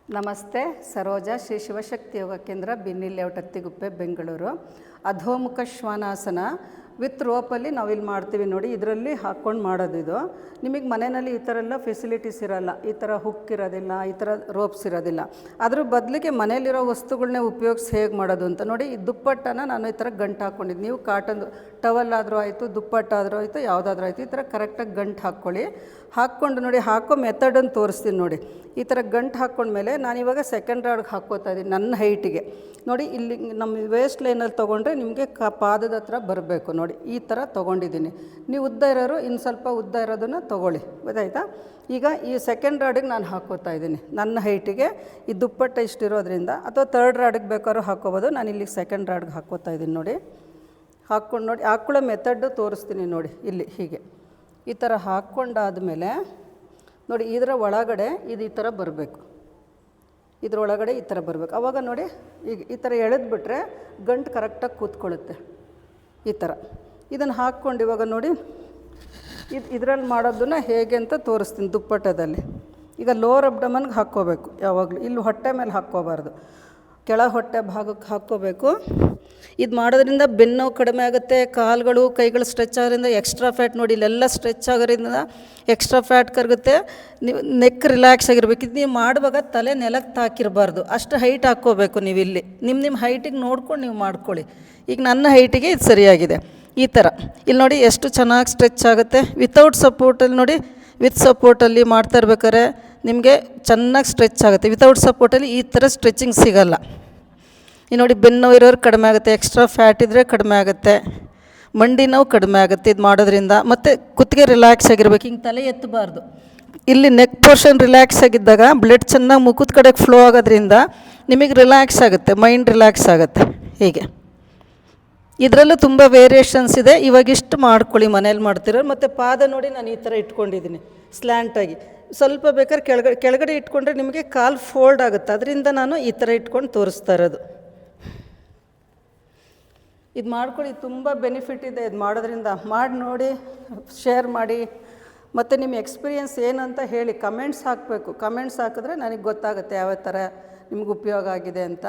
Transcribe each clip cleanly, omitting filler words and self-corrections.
ನಮಸ್ತೆ. ಸರೋಜಾ ಶ್ರೀ ಶಿವಶಕ್ತಿ ಯೋಗ ಕೇಂದ್ರ, Binny layout, Attiguppe, Bengaluru. ಅಧೋಮುಖ ಶ್ವಾನಾಸನ with ರೋಪಲ್ಲಿ ನಾವಿಲ್ಲಿ ಮಾಡ್ತೀವಿ ನೋಡಿ. ಇದರಲ್ಲಿ ಹಾಕ್ಕೊಂಡು ಮಾಡೋದು. ಇದು ನಿಮಗೆ ಮನೆಯಲ್ಲಿ ಈ ಥರ ಎಲ್ಲ ಫೆಸಿಲಿಟೀಸ್ ಇರೋಲ್ಲ. ಈ ಥರ ಹುಕ್ ಇರೋದಿಲ್ಲ, ಈ ಥರ ರೋಪ್ಸ್ ಇರೋದಿಲ್ಲ. ಅದ್ರ ಬದಲಿಗೆ ಮನೇಲಿರೋ ವಸ್ತುಗಳನ್ನೇ ಉಪಯೋಗಿಸಿ ಹೇಗೆ ಮಾಡೋದು ಅಂತ ನೋಡಿ. ಈ ದುಪ್ಪಟ್ಟನ ನಾನು ಈ ಥರ ಗಂಟು ಹಾಕ್ಕೊಂಡಿದ್ದು. ನೀವು ಕಾಟನ್ ಟವಲ್ ಆದರೂ ಆಯಿತು, ದುಪ್ಪಟ್ಟಾದರೂ ಆಯಿತು, ಯಾವುದಾದ್ರೂ ಆಯಿತು, ಈ ಥರ ಕರೆಕ್ಟಾಗಿ ಗಂಟು ಹಾಕ್ಕೊಳ್ಳಿ. ಹಾಕ್ಕೊಂಡು ನೋಡಿ, ಹಾಕೋ ಮೆಥಡನ್ನು ತೋರಿಸ್ತೀನಿ ನೋಡಿ. ಈ ಥರ ಗಂಟು ಹಾಕ್ಕೊಂಡ್ಮೇಲೆ ನಾನಿವಾಗ ಸೆಕೆಂಡ್ ರಾಡ್ಗೆ ಹಾಕ್ಕೋತಾ ಇದ್ದೀನಿ ನನ್ನ ಹೈಟಿಗೆ ನೋಡಿ. ಇಲ್ಲಿ ನಮ್ಮ ವೇಸ್ಟ್ ಲೈನಲ್ಲಿ ತೊಗೊಂಡ್ರೆ ನಿಮಗೆ ಪಾದದ ಹತ್ರ ಬರಬೇಕು ನೋಡಿ. ಈ ಥರ ತೊಗೊಂಡಿದ್ದೀನಿ. ನೀವು ಉದ್ದ ಇರೋರು ಇನ್ನು ಸ್ವಲ್ಪ ಉದ್ದ ಇರೋದನ್ನು ತೊಗೊಳ್ಳಿ, ಗೊತ್ತಾಯ್ತಾ? ಈಗ ಈ ಸೆಕೆಂಡ್ ರಾಡಿಗೆ ನಾನು ಹಾಕ್ಕೋತಾ ಇದ್ದೀನಿ ನನ್ನ ಹೈಟಿಗೆ. ಈ ದುಪ್ಪಟ್ಟ ಇಷ್ಟಿರೋದ್ರಿಂದ, ಅಥವಾ ತರ್ಡ್ ರಾಡಿಗೆ ಬೇಕಾದ್ರೂ ಹಾಕ್ಕೋಬೋದು. ನಾನು ಇಲ್ಲಿ ಸೆಕೆಂಡ್ ರಾಡ್ಗೆ ಹಾಕ್ಕೋತಾ ಇದ್ದೀನಿ ನೋಡಿ. ಹಾಕ್ಕೊಂಡು ನೋಡಿ, ಹಾಕ್ಕೊಳ್ಳೋ ಮೆಥಡ್ಡು ತೋರಿಸ್ತೀನಿ ನೋಡಿ. ಇಲ್ಲಿ ಹೀಗೆ ಈ ಥರ ಹಾಕ್ಕೊಂಡಾದಮೇಲೆ ನೋಡಿ, ಇದರ ಒಳಗಡೆ ಇದು ಈ ಥರ ಬರಬೇಕು. ಇದರೊಳಗಡೆ ಈ ಥರ ಬರಬೇಕು. ಆವಾಗ ನೋಡಿ, ಈಗ ಈ ಥರ ಎಳೆದ್ಬಿಟ್ರೆ ಗಂಟು ಕರೆಕ್ಟಾಗಿ ಕೂತ್ಕೊಳ್ಳುತ್ತೆ. ಈ ಥರ ಇದನ್ನು ಹಾಕ್ಕೊಂಡು ಇವಾಗ ನೋಡಿ, ಇದರಲ್ಲಿ ಮಾಡೋದನ್ನು ಹೇಗೆ ಅಂತ ತೋರಿಸ್ತೀನಿ ದುಪ್ಪಟ್ಟದಲ್ಲಿ. ಈಗ ಲೋವರ್ ಅಬ್ಡಮನ್ಗೆ ಹಾಕ್ಕೋಬೇಕು ಯಾವಾಗಲೂ. ಇಲ್ಲಿ ಹೊಟ್ಟೆ ಮೇಲೆ ಹಾಕ್ಕೋಬಾರ್ದು, ಕೆಳ ಹೊಟ್ಟೆ ಭಾಗಕ್ಕೆ ಹಾಕ್ಕೋಬೇಕು. ಇದು ಮಾಡೋದ್ರಿಂದ ಬೆನ್ನು ಕಡಿಮೆ ಆಗುತ್ತೆ, ಕಾಲುಗಳು ಕೈಗಳು ಸ್ಟ್ರೆಚ್ ಆಗೋದ್ರಿಂದ ಎಕ್ಸ್ಟ್ರಾ ಫ್ಯಾಟ್ ನೋಡಿ, ಇಲ್ಲೆಲ್ಲ ಸ್ಟ್ರೆಚ್ ಆಗೋದ್ರಿಂದ ಎಕ್ಸ್ಟ್ರಾ ಫ್ಯಾಟ್ ಕರಗುತ್ತೆ. ನೀವು ನೆಕ್ ರಿಲ್ಯಾಕ್ಸ್ ಆಗಿರ್ಬೇಕು. ಇದು ನೀವು ಮಾಡುವಾಗ ತಲೆ ನೆಲಕ್ಕೆ ತಾಕಿರಬಾರ್ದು, ಅಷ್ಟು ಹೈಟ್ ಹಾಕ್ಕೋಬೇಕು ನೀವು. ಇಲ್ಲಿ ನಿಮ್ಮ ಹೈಟಿಗೆ ನೋಡ್ಕೊಂಡು ನೀವು ಮಾಡ್ಕೊಳ್ಳಿ. ಈಗ ನನ್ನ ಹೈಟಿಗೆ ಇದು ಸರಿಯಾಗಿದೆ. ಈ ಥರ ಇಲ್ಲಿ ನೋಡಿ ಎಷ್ಟು ಚೆನ್ನಾಗಿ ಸ್ಟ್ರೆಚ್ ಆಗುತ್ತೆ. ವಿತೌಟ್ ಸಪೋರ್ಟಲ್ಲಿ ನೋಡಿ, ವಿತ್ ಸಪೋರ್ಟಲ್ಲಿ ಮಾಡ್ತಾ ಇರ್ಬೇಕಾದ್ರೆ ನಿಮಗೆ ಚೆನ್ನಾಗಿ ಸ್ಟ್ರೆಚ್ ಆಗುತ್ತೆ. ವಿತೌಟ್ ಸಪೋರ್ಟಲ್ಲಿ ಈ ಥರ ಸ್ಟ್ರೆಚಿಂಗ್ ಸಿಗೋಲ್ಲ. ಈ ನೋಡಿ, ಬೆನ್ನು ಇರೋರು ಕಡಿಮೆ ಆಗುತ್ತೆ, ಎಕ್ಸ್ಟ್ರಾ ಫ್ಯಾಟ್ ಇದ್ದರೆ ಕಡಿಮೆ ಆಗುತ್ತೆ, ಮಂಡಿ ನೋವು ಕಡಿಮೆ ಆಗುತ್ತೆ ಇದು ಮಾಡೋದ್ರಿಂದ. ಮತ್ತು ಕುತ್ತಿಗೆ ರಿಲ್ಯಾಕ್ಸ್ ಆಗಿರ್ಬೇಕು, ಹಿಂಗೆ ತಲೆ ಎತ್ತಬಾರ್ದು. ಇಲ್ಲಿ ನೆಕ್ ಪೋರ್ಷನ್ ರಿಲ್ಯಾಕ್ಸ್ ಆಗಿದ್ದಾಗ ಬ್ಲಡ್ ಚೆನ್ನಾಗಿ ಮುಖದ ಕಡೆಗೆ ಫ್ಲೋ ಆಗೋದ್ರಿಂದ ನಿಮಗೆ ರಿಲ್ಯಾಕ್ಸ್ ಆಗುತ್ತೆ, ಮೈಂಡ್ ರಿಲ್ಯಾಕ್ಸ್ ಆಗುತ್ತೆ. ಹೀಗೆ ಇದರಲ್ಲೂ ತುಂಬ ವೇರಿಯೇಷನ್ಸ್ ಇದೆ. ಇವಾಗ ಇಷ್ಟು ಮಾಡ್ಕೊಳ್ಳಿ ಮನೇಲಿ ಮಾಡ್ತಿರೋರು. ಮತ್ತು ಪಾದ ನೋಡಿ, ನಾನು ಈ ಥರ ಇಟ್ಕೊಂಡಿದ್ದೀನಿ ಸ್ಲ್ಯಾಂಟಾಗಿ. ಸ್ವಲ್ಪ ಬೇಕಾದ್ರೆ ಕೆಳಗಡೆ ಇಟ್ಕೊಂಡ್ರೆ ನಿಮಗೆ ಕಾಲು ಫೋಲ್ಡ್ ಆಗುತ್ತೆ. ಅದರಿಂದ ನಾನು ಈ ಥರ ಇಟ್ಕೊಂಡು ತೋರಿಸ್ತಾ ಇರೋದು. ಇದು ಮಾಡ್ಕೊಳ್ಳಿ, ತುಂಬ ಬೆನಿಫಿಟ್ ಇದೆ ಇದು ಮಾಡೋದ್ರಿಂದ. ಮಾಡಿ ನೋಡಿ, ಶೇರ್ ಮಾಡಿ, ಮತ್ತು ನಿಮ್ಮ ಎಕ್ಸ್ಪೀರಿಯೆನ್ಸ್ ಏನಂತ ಹೇಳಿ. ಕಮೆಂಟ್ಸ್ ಹಾಕಬೇಕು. ಕಮೆಂಟ್ಸ್ ಹಾಕಿದ್ರೆ ನನಗೆ ಗೊತ್ತಾಗುತ್ತೆ ಯಾವ ಥರ ನಿಮ್ಗೆ ಉಪಯೋಗ ಆಗಿದೆ ಅಂತ.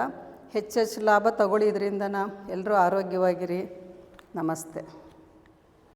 ಹೆಚ್ಚೆಚ್ಚು ಲಾಭ ತಗೊಳ್ಳಿ ಇದರಿಂದ. ಎಲ್ಲರೂ ಆರೋಗ್ಯವಾಗಿರಿ. ನಮಸ್ತೆ.